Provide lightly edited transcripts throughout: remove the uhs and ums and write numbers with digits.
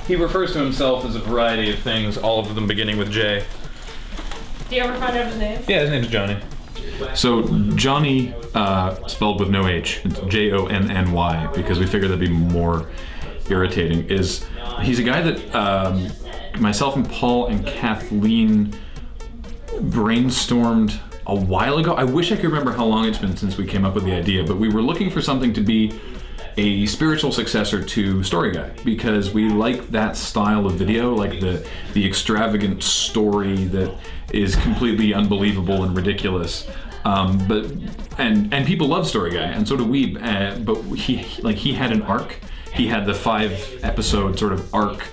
He refers to himself as a variety of things, all of them beginning with J. Do you ever find out his name? Yeah, his name's Jonny. So Jonny, spelled with no H, it's Jonny, because we figured that'd be more irritating, he's a guy that myself and Paul and Kathleen brainstormed a while ago. I wish I could remember how long it's been since we came up with the idea, but we were looking for something to be a spiritual successor to Story Guy, because we like that style of video, like the extravagant story that is completely unbelievable and ridiculous. But people love Story Guy, and so do we. But he had an arc. He had the 5-episode sort of arc,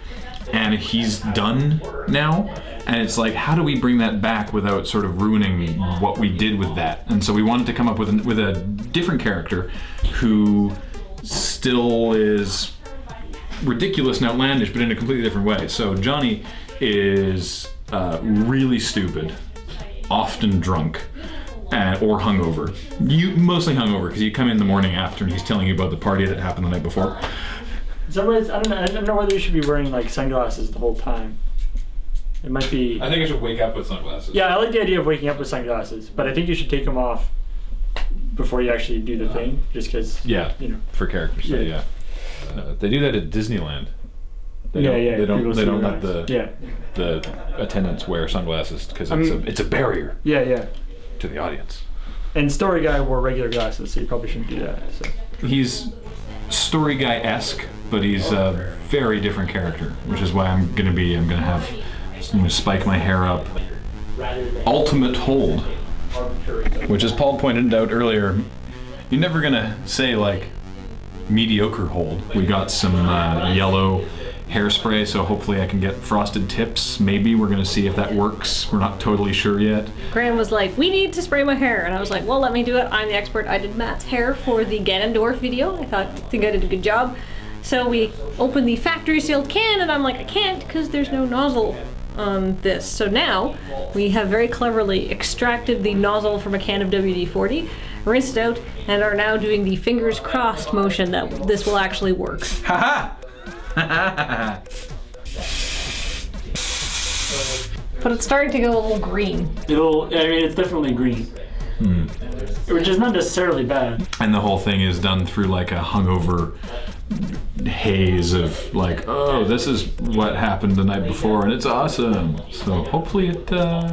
and he's done now. And it's like, how do we bring that back without sort of ruining what we did with that? And so we wanted to come up with a different character who still is ridiculous and outlandish, but in a completely different way. So Jonny is really stupid, often drunk, or hungover. Mostly hungover, because you come in the morning after and he's telling you about the party that happened the night before. I don't know whether you should be wearing like sunglasses the whole time. It might be. I think I should wake up with sunglasses. Yeah, I like the idea of waking up with sunglasses, but I think you should take them off before you actually do the thing, just because. Yeah, you know, for characters. Yeah. They do that at Disneyland. They don't let the attendants wear sunglasses because it's a barrier. Yeah. To the audience. And Story Guy wore regular glasses, so you probably shouldn't do that. So. He's Story Guy-esque, but he's a very different character, which is why I'm gonna spike my hair up. Ultimate hold, which, as Paul pointed out earlier, you're never gonna say like mediocre hold. We got some yellow hairspray, so hopefully I can get frosted tips. Maybe we're gonna see if that works. We're not totally sure yet. Graham was like, we need to spray my hair, and I was like, well, let me do it. I'm the expert. I did Matt's hair for the Ganondorf video. I think I did a good job. So we opened the factory sealed can, and I'm like, I can't because there's no nozzle on this. So now we have very cleverly extracted the nozzle from a can of WD-40, rinsed it out, and are now doing the fingers crossed motion that this will actually work. Haha! But it's starting to go a little green. It's definitely green. Which is not necessarily bad. And the whole thing is done through like a hungover haze of like, oh, this is what happened the night before and it's awesome. So hopefully it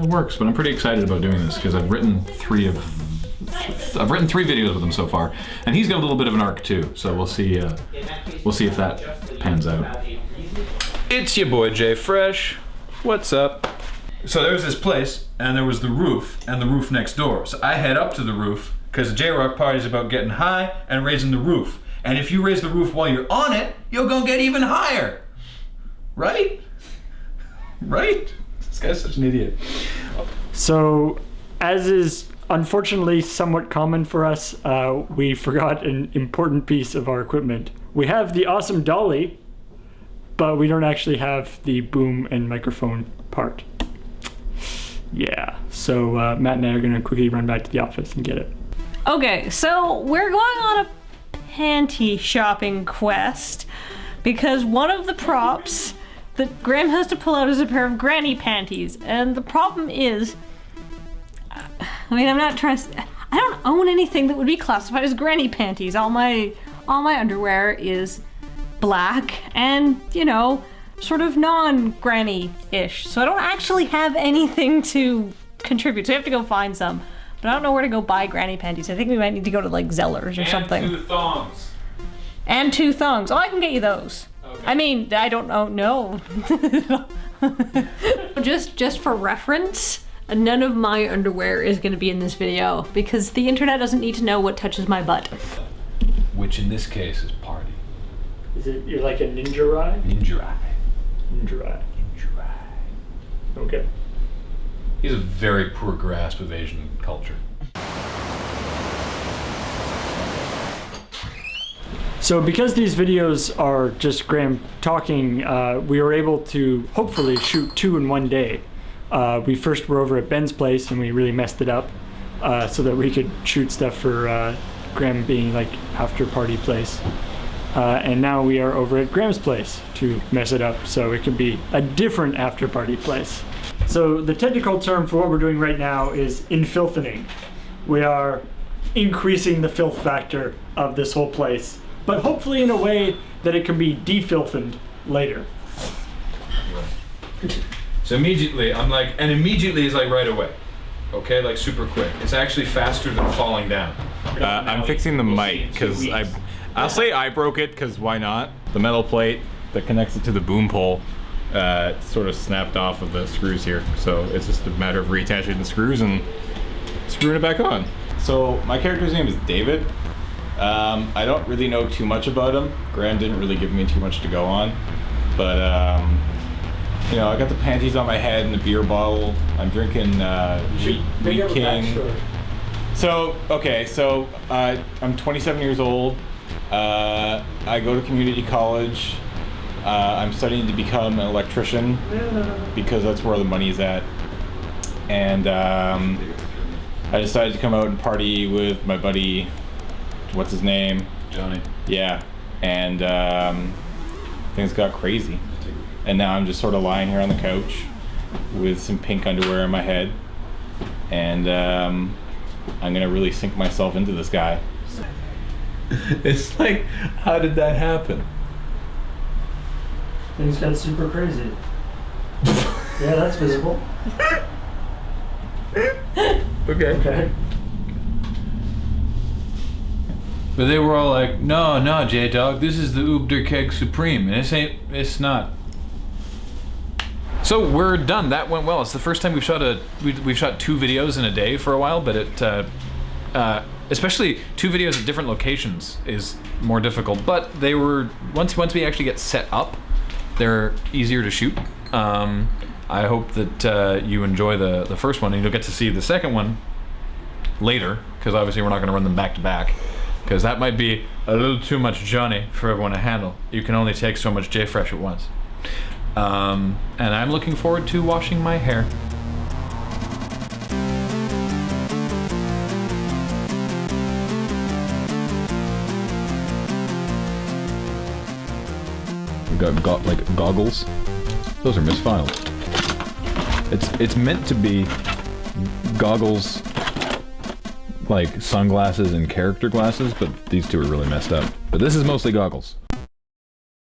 works, but I'm pretty excited about doing this because I've written 3 videos with him so far, and he's got a little bit of an arc too. So we'll see if that pans out. It's your boy Jay Fresh. What's up? So there was this place, and there was the roof, and the roof next door. So I head up to the roof because the J-Rock party is about getting high and raising the roof. And if you raise the roof while you're on it, you're gonna get even higher, right? Right? This guy's such an idiot. So, as is unfortunately somewhat common for us, we forgot an important piece of our equipment. We have the awesome dolly, but we don't actually have the boom and microphone part. Yeah, so Matt and I are gonna quickly run back to the office and get it. Okay, so we're going on a panty shopping quest because one of the props that Graham has to pull out is a pair of granny panties, and the problem is, I don't own anything that would be classified as granny panties. All my underwear is black and, sort of non-granny-ish. So I don't actually have anything to contribute, so I have to go find some. But I don't know where to go buy granny panties. I think we might need to go to like Zellers or something. And 2 thongs. And 2 thongs. Oh, I can get you those. Okay. I mean, I don't know. No. Just for reference, none of my underwear is going to be in this video because the internet doesn't need to know what touches my butt. Which in this case is party. Is it, you're like a ninja ride? Ninja ride. Ninja ride. Ninja ride. Okay. He's a very poor grasp of Asian culture. So because these videos are just Graham talking, we were able to hopefully shoot 2 in one day. We first were over at Ben's place and we really messed it up so that we could shoot stuff for Graham being like after party place. and now we are over at Graham's place to mess it up so it can be a different after party place. So the technical term for what we're doing right now is infilthening. We are increasing the filth factor of this whole place, but hopefully in a way that it can be defilthened later. So immediately, and immediately is like right away. Okay, like super quick. It's actually faster than falling down. I'm fixing the mic because I'll say I broke it because why not? The metal plate that connects it to the boom pole sort of snapped off of the screws here. So it's just a matter of reattaching the screws and screwing it back on. So my character's name is David. I don't really know too much about him. Graham didn't really give me too much to go on. But you know, I got the panties on my head and the beer bottle. I'm drinking Wheat King. So, okay, so I'm 27 years old. I go to community college. I'm studying to become an electrician because that's where the money is at. And I decided to come out and party with my buddy, what's his name? Jonny. Yeah, and things got crazy. And now I'm just sort of lying here on the couch with some pink underwear on my head. And I'm gonna really sink myself into this guy. It's like, how did that happen? Things got super crazy. Yeah, that's visible. Okay. But they were all like, no, J-Dog, this is the Ubderkeg Supreme, and it's not. So we're done. That went well. It's the first time we've shot we've shot 2 videos in a day for a while, but it especially 2 videos at different locations is more difficult. But they were once we actually get set up, they're easier to shoot. I hope that you enjoy the first one, and you'll get to see the second one later, because obviously we're not going to run them back to back, because that might be a little too much Jonny for everyone to handle. You can only take so much J-Fresh at once. And I'm looking forward to washing my hair. We've got like goggles. Those are misfiled. It's meant to be goggles, like sunglasses and character glasses, but these 2 are really messed up. But this is mostly goggles.